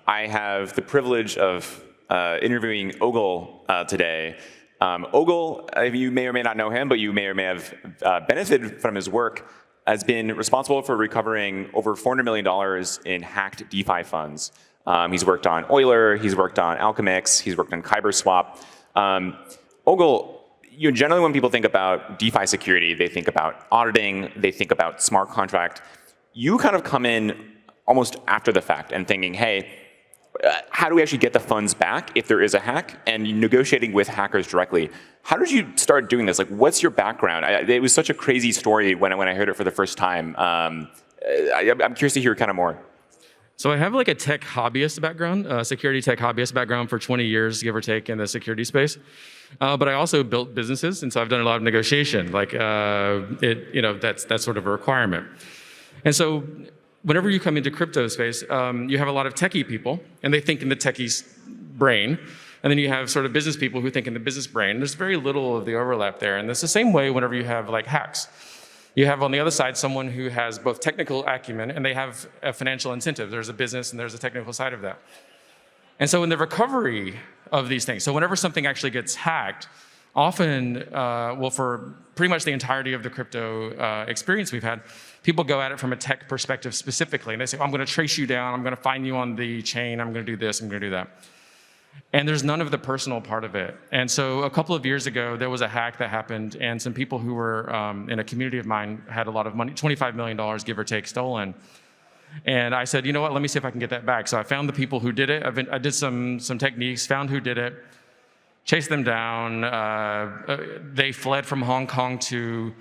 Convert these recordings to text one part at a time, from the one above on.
I have the privilege of interviewing Ogle today. Ogle, you may or may not know him, but you may or may have benefited from his work, has been responsible for recovering over $400 million in hacked DeFi funds. He's worked on Euler, he's worked on Alchemix, he's worked on KyberSwap. Ogle, generally when people think about DeFi security, they think about auditing, they think about smart contract. You kind of come in almost after the fact and thinking, hey, how do we actually get the funds back if there is a hack, and negotiating with hackers directly. How did you start doing this? Like, what's your background? It was such a crazy story when I heard it for the first time. I'm curious to hear kind of more. So I have like a tech hobbyist background, security tech hobbyist background for 20 years, give or take, in the security space. But I also built businesses, and so I've done a lot of negotiation. Like, that's sort of a requirement. And so whenever you come into crypto space, you have a lot of techie people, and they think in the techie's brain. And then you have sort of business people who think in the business brain. There's very little of the overlap there. And it's the same way whenever you have like hacks. You have on the other side someone who has both technical acumen and they have a financial incentive. There's a business and there's a technical side of that. And so in the recovery of these things, so whenever something actually gets hacked, often, for pretty much the entirety of the crypto experience we've had, people go at it from a tech perspective specifically. And they say, I'm going to trace you down, I'm going to find you on the chain, I'm going to do this, I'm going to do that. And there's none of the personal part of it. And so a couple of years ago, there was a hack that happened, and some people who were in a community of mine had a lot of money, $25 million, give or take, stolen. And I said, you know what, let me see if I can get that back. So I found the people who did it. I did some techniques, found who did it, chased them down. They fled from Hong Kong to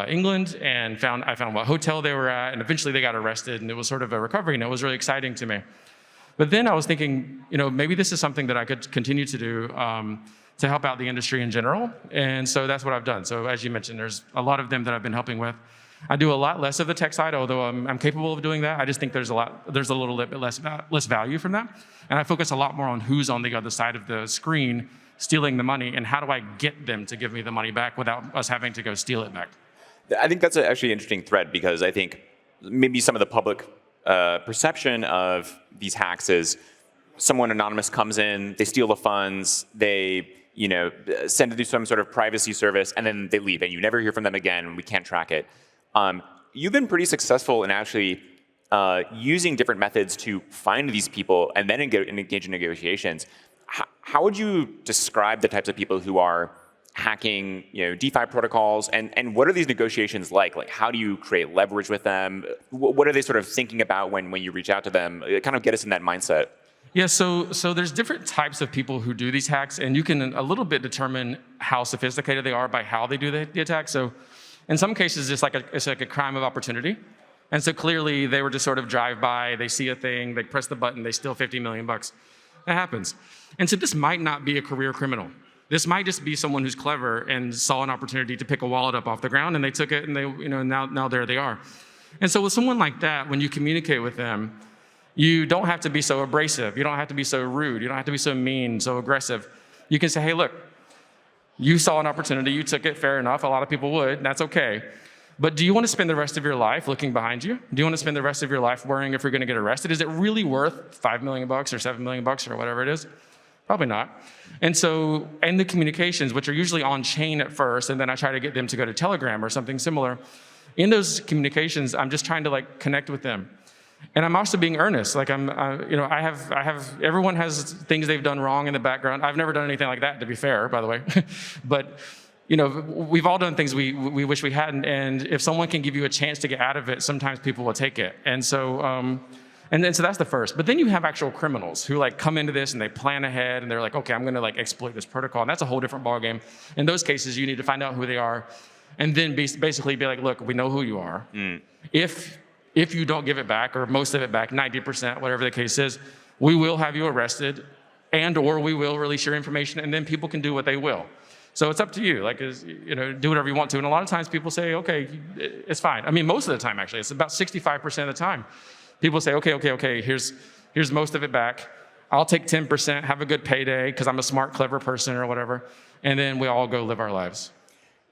England, and I found what hotel they were at, and eventually they got arrested, and it was sort of a recovery, and it was really exciting to me. But then I was thinking, maybe this is something that I could continue to do to help out the industry in general, and so that's what I've done. So as you mentioned, there's a lot of them that I've been helping with. I do a lot less of the tech side, although I'm capable of doing that. I just think there's a little bit less value from that, and I focus a lot more on who's on the other side of the screen stealing the money, and how do I get them to give me the money back without us having to go steal it back. I think that's actually an interesting thread, because I think maybe some of the public perception of these hacks is someone anonymous comes in, they steal the funds, they send it through some sort of privacy service, and then they leave, and you never hear from them again. We can't track it. You've been pretty successful in actually using different methods to find these people and then engage in negotiations. How would you describe the types of people who are hacking, DeFi protocols, and what are these negotiations like? Like, how do you create leverage with them? What are they sort of thinking about when you reach out to them? Kind of get us in that mindset. Yeah, so there's different types of people who do these hacks, and you can a little bit determine how sophisticated they are by how they do the attack. So in some cases, it's like a crime of opportunity. And so clearly they were just sort of drive by, they see a thing, they press the button, they steal $50 million. That happens. And so this might not be a career criminal. This might just be someone who's clever and saw an opportunity to pick a wallet up off the ground, and they took it, and they, now there they are. And so with someone like that, when you communicate with them, you don't have to be so abrasive. You don't have to be so rude. You don't have to be so mean, so aggressive. You can say, hey, look, you saw an opportunity, you took it, fair enough. A lot of people would, and that's okay. But do you want to spend the rest of your life looking behind you? Do you want to spend the rest of your life worrying if you're going to get arrested? Is it really worth $5 million or $7 million or whatever it is? Probably not. And so, and the communications, which are usually on chain at first, and then I try to get them to go to Telegram or something similar. In those communications, I'm just trying to connect with them. And I'm also being earnest. Like everyone has things they've done wrong in the background. I've never done anything like that, to be fair, by the way. But, we've all done things we wish we hadn't. And if someone can give you a chance to get out of it, sometimes people will take it. And so, so that's the first. But then you have actual criminals who come into this and they plan ahead and they're like, okay, I'm going to exploit this protocol. And that's a whole different ballgame. In those cases, you need to find out who they are and then basically be like, look, we know who you are. If you don't give it back, or most of it back, 90%, whatever the case is, we will have you arrested, or we will release your information, and then people can do what they will. So it's up to you. Do whatever you want to. And a lot of times people say, okay, it's fine. I mean, most of the time, actually. It's about 65% of the time. People say, okay, here's most of it back. I'll take 10%, have a good payday, because I'm a smart, clever person or whatever, and then we all go live our lives.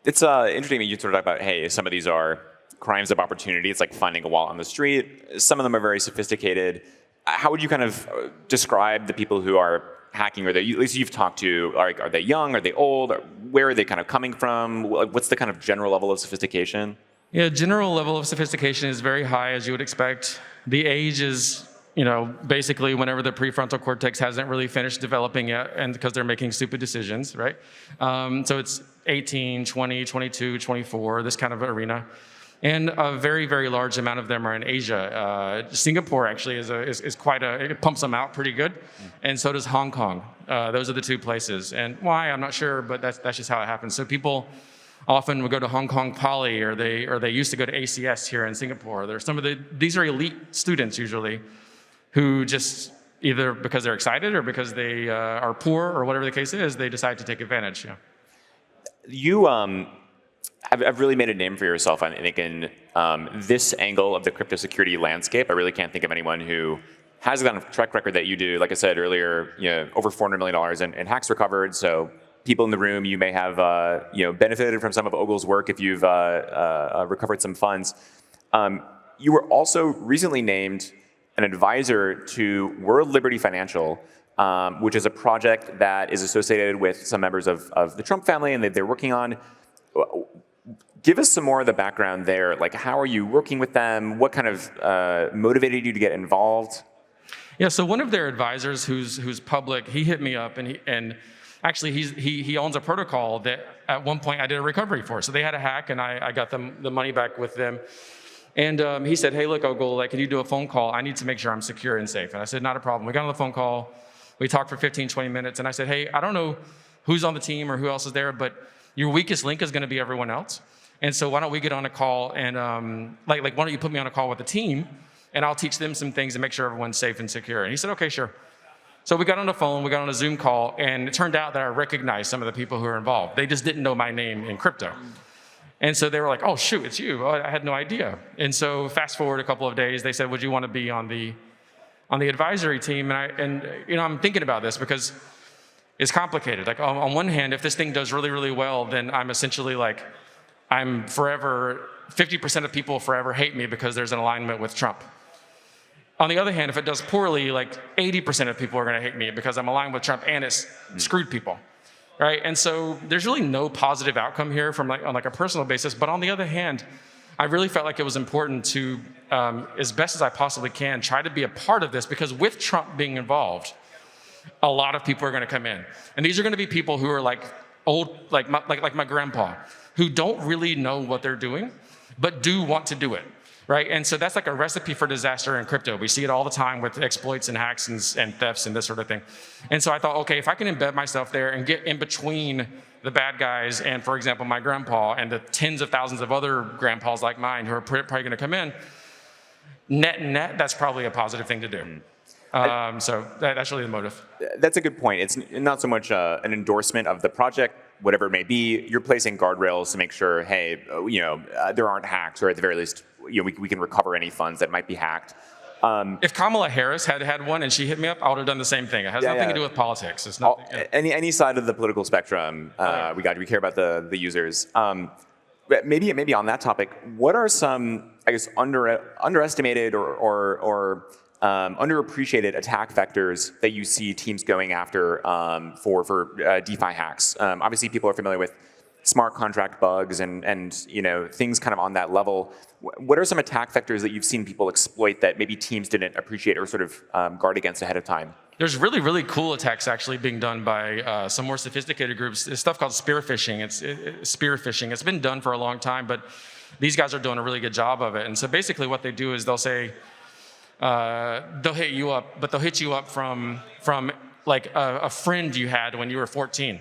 It's interesting that you sort of talk about, hey, some of these are crimes of opportunity. It's like finding a wallet on the street. Some of them are very sophisticated. how would you kind of describe the people who are hacking, or at least you've talked to? Are they young? Are they old? Where are they kind of coming from? What's the kind of general level of sophistication? Yeah, general level of sophistication is very high, as you would expect. The age is, basically whenever the prefrontal cortex hasn't really finished developing yet, and because they're making stupid decisions, right? So it's 18, 20, 22, 24, this kind of arena. And a very, very large amount of them are in Asia. Singapore actually is quite it pumps them out pretty good. And so does Hong Kong. Those are the two places. And why, I'm not sure, but that's just how it happens. So people often would go to Hong Kong Poly, or they used to go to ACS here in Singapore. There's these are elite students usually, who just either because they're excited or because they are poor or whatever the case is, they decide to take advantage. Yeah. You have really made a name for yourself, I think, in this angle of the crypto security landscape. I really can't think of anyone who has the kind of track record that you do. Like I said earlier, over $400 million in hacks recovered. So people in the room, you may have benefited from some of Ogle's work if you've recovered some funds. You were also recently named an advisor to World Liberty Financial, which is a project that is associated with some members of the Trump family and that they're working on. Give us some more of the background there. Like, how are you working with them? What kind of motivated you to get involved? Yeah, so one of their advisors, who's public, he hit me up, and actually he owns a protocol that at one point I did a recovery for. So they had a hack, and I got them the money back with them. And he said, hey, look, Ogle, can you do a phone call? I need to make sure I'm secure and safe. And I said, not a problem. We got on the phone call. We talked for 15, 20 minutes. And I said, hey, I don't know who's on the team or who else is there, but your weakest link is going to be everyone else. And so why don't we get on a call and why don't you put me on a call with the team, and I'll teach them some things and make sure everyone's safe and secure. And he said, okay, sure. So we got on the phone, we got on a Zoom call, and it turned out that I recognized some of the people who were involved. They just didn't know my name in crypto. And so they were like, oh, shoot, it's you. Oh, I had no idea. And so fast forward a couple of days, they said, would you want to be on the advisory team? And I'm thinking about this because it's complicated. Like, on one hand, if this thing does really, really well, then I'm essentially like, I'm forever, 50% of people forever hate me because there's an alignment with Trump. On the other hand, if it does poorly, like 80% of people are going to hate me because I'm aligned with Trump and it's screwed people. Right? And so there's really no positive outcome here on a personal basis. But on the other hand, I really felt like it was important to, as best as I possibly can, try to be a part of this, because with Trump being involved, a lot of people are going to come in. And these are going to be people who are like old, like my grandpa, who don't really know what they're doing, but do want to do it. Right? And so that's like a recipe for disaster in crypto. We see it all the time with exploits and hacks and thefts and this sort of thing. And so I thought, okay, if I can embed myself there and get in between the bad guys and, for example, my grandpa and the tens of thousands of other grandpas like mine who are probably going to come in, net, that's probably a positive thing to do. So that's really the motive. That's a good point. It's not so much an endorsement of the project, whatever it may be. You're placing guardrails to make sure, hey, there aren't hacks, or at the very least, we can recover any funds that might be hacked. If Kamala Harris had one and she hit me up, I would have done the same thing. It has nothing to do with politics. It's not any side of the political spectrum. We care about the users. Maybe on that topic, what are some, I guess, underestimated or underappreciated attack vectors that you see teams going after for DeFi hacks? Obviously, people are familiar with smart contract bugs and things kind of on that level. What are some attack vectors that you've seen people exploit that maybe teams didn't appreciate or sort of guard against ahead of time? There's really, really cool attacks actually being done by some more sophisticated groups. There's stuff called spear phishing. Spear phishing. It's been done for a long time, but these guys are doing a really good job of it. And so basically what they do is they'll say, they'll hit you up, but they'll hit you up from like a friend you had when you were 14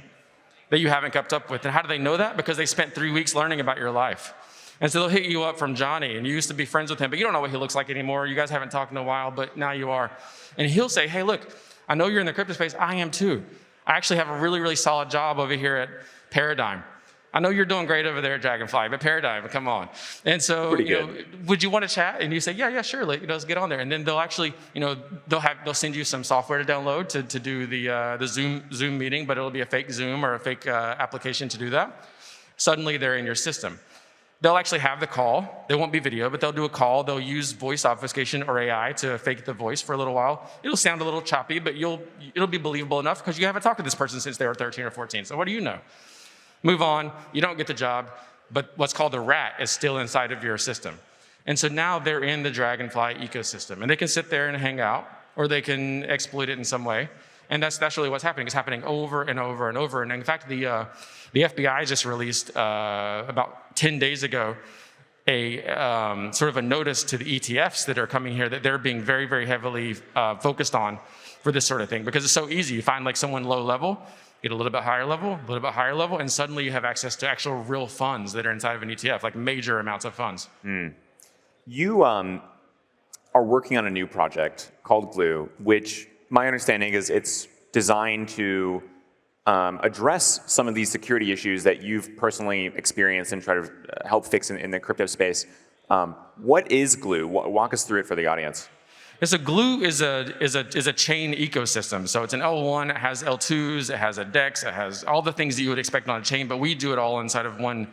that you haven't kept up with. And how do they know that? Because they spent 3 weeks learning about your life. And so they'll hit you up from Johnny, and you used to be friends with him, but you don't know what he looks like anymore. You guys haven't talked in a while, but now you are. And he'll say, hey, look, I know you're in the crypto space. I am too. I actually have a really, really solid job over here at Paradigm. I know you're doing great over there at Dragonfly, but Paradigm, come on. And so, would you want to chat? And you say, yeah, sure. Let's get on there. And then they'll actually, they'll send you some software to download to do the Zoom meeting, but it'll be a fake Zoom or a fake application to do that. Suddenly, they're in your system. they'll actually have the call. There won't be video, but they'll do a call. They'll use voice obfuscation or AI to fake the voice for a little while. It'll sound a little choppy, but it'll be believable enough because you haven't talked to this person since they were 13 or 14. So what do you know? Move on. You don't get the job, but what's called a rat is still inside of your system. And so now they're in the Dragonfly ecosystem, and they can sit there and hang out, or they can exploit it in some way. And that's really what's happening. It's happening over and over and over. And in fact, the FBI just released about 10 days ago a sort of a notice to the ETFs that are coming here that they're being very, very heavily focused on for this sort of thing, because it's so easy. You find like someone low level, get a little bit higher level, a little bit higher level, and suddenly you have access to actual real funds that are inside of an ETF, like major amounts of funds. You are working on a new project called Glue, which my understanding is it's designed to address some of these security issues that you've personally experienced and try to help fix in the crypto space. What is Glue? Walk us through it for the audience. So Glue is a chain ecosystem. So it's an L1, it has L2s, it has a DEX, it has all the things that you would expect on a chain, but we do it all inside of one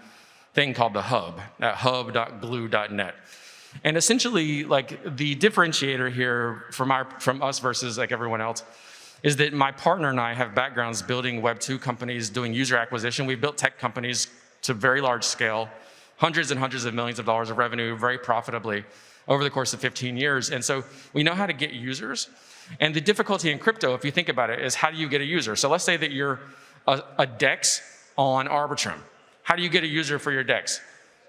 thing called the hub, at hub.glue.net. And essentially, like, the differentiator here from us versus like everyone else is that my partner and I have backgrounds building Web 2 companies, doing user acquisition. We've built tech companies to very large scale, hundreds and hundreds of millions of dollars of revenue very profitably over the course of 15 years. And so we know how to get users. And the difficulty in crypto, if you think about it, is how do you get a user? So let's say that you're a DEX on Arbitrum. How do you get a user for your DEX?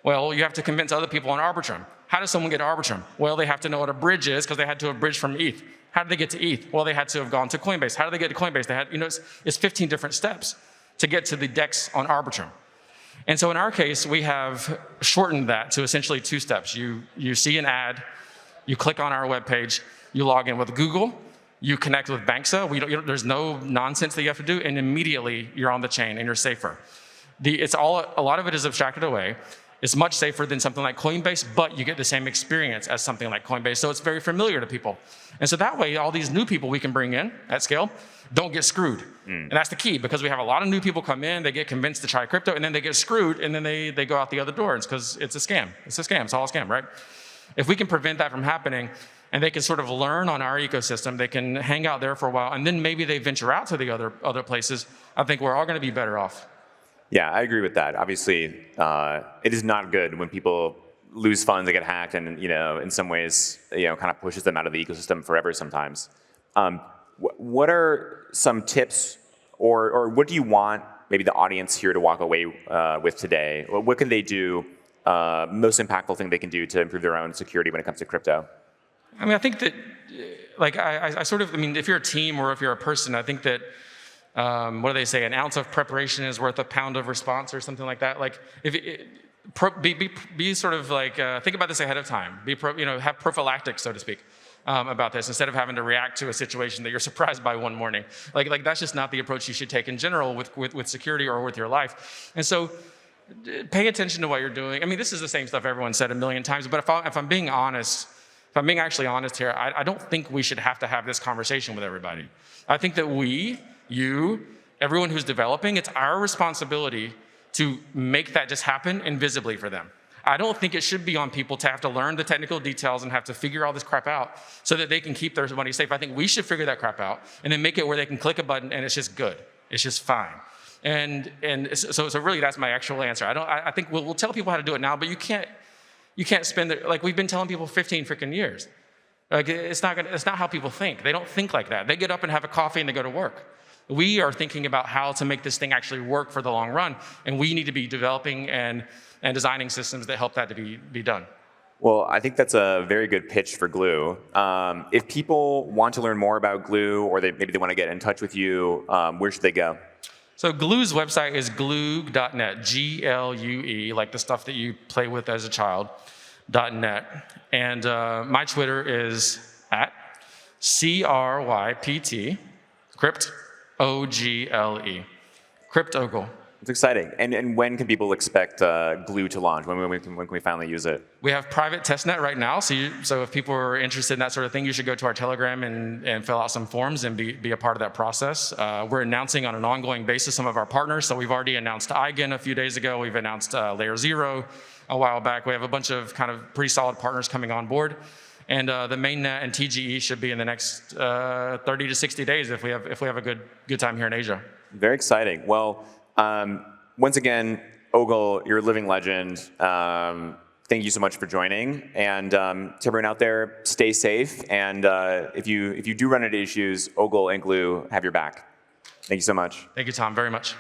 Well, you have to convince other people on Arbitrum. How does someone get Arbitrum? Well, they have to know what a bridge is because they had to have bridged from ETH. How did they get to ETH? Well, they had to have gone to Coinbase. How did they get to Coinbase? They had, it's 15 different steps to get to the DEX on Arbitrum. And so in our case, we have shortened that to essentially 2 steps. You see an ad, you click on our webpage, you log in with Google, you connect with Banksa. There's no nonsense that you have to do, and immediately you're on the chain and you're safer. A lot of it is abstracted away. It's much safer than something like Coinbase, but you get the same experience as something like Coinbase, so it's very familiar to people. And so that way, all these new people we can bring in at scale don't get screwed. And that's the key, because we have a lot of new people come in, they get convinced to try crypto, and then they get screwed, and then they go out the other door. It's because it's a scam. It's a scam. It's all a scam, right? If we can prevent that from happening, and they can sort of learn on our ecosystem, they can hang out there for a while, and then maybe they venture out to the other places, I think we're all going to be better off. Yeah, I agree with that. Obviously, it is not good when people lose funds, they get hacked, and in some ways, kind of pushes them out of the ecosystem forever sometimes. What are some tips, or what do you want maybe the audience here to walk away with today? What can they do? Most impactful thing they can do to improve their own security when it comes to crypto? I mean, I think that, if you're a team or if you're a person, I think that. What do they say? An ounce of preparation is worth a pound of response, or something like that. Like, be sort of like, think about this ahead of time. Have prophylactics, so to speak, about this, instead of having to react to a situation that you're surprised by one morning. Like that's just not the approach you should take in general with security or with your life. And so, pay attention to what you're doing. I mean, this is the same stuff everyone said a million times. But if I'm being honest, if I'm being actually honest here, I don't think we should have to have this conversation with everybody. I think that you, everyone who's developing, it's our responsibility to make that just happen invisibly for them. I don't think it should be on people to have to learn the technical details and have to figure all this crap out so that they can keep their money safe. I think we should figure that crap out and then make it where they can click a button and it's just good. It's just fine. And so really that's my actual answer. I think we'll tell people how to do it now, but you can't spend it, like we've been telling people 15 freaking years. Like it's not how people think. They don't think like that. They get up and have a coffee and they go to work. We are thinking about how to make this thing actually work for the long run, and we need to be developing and designing systems that help that to be done. Well, I think that's a very good pitch for Glue. If people want to learn more about Glue, or maybe they want to get in touch with you, where should they go? So Glue's website is glue.net, Glue, like the stuff that you play with as a child, .net. And my Twitter is @CRYPT, Crypt, OGLE, Crypt Ogle. It's exciting. And when can people expect Glue to launch? When can we finally use it? We have private testnet right now, so if people are interested in that sort of thing, you should go to our Telegram and fill out some forms and be a part of that process. We're announcing on an ongoing basis some of our partners. So we've already announced Eigen a few days ago. We've announced Layer Zero a while back. We have a bunch of kind of pretty solid partners coming on board. And the mainnet and TGE should be in the next 30 to 60 days if we have a good time here in Asia. Very exciting. Well, once again, Ogle, you're a living legend. Thank you so much for joining. And to everyone out there, stay safe. And if you do run into issues, Ogle and Glue have your back. Thank you so much. Thank you, Tom, very much.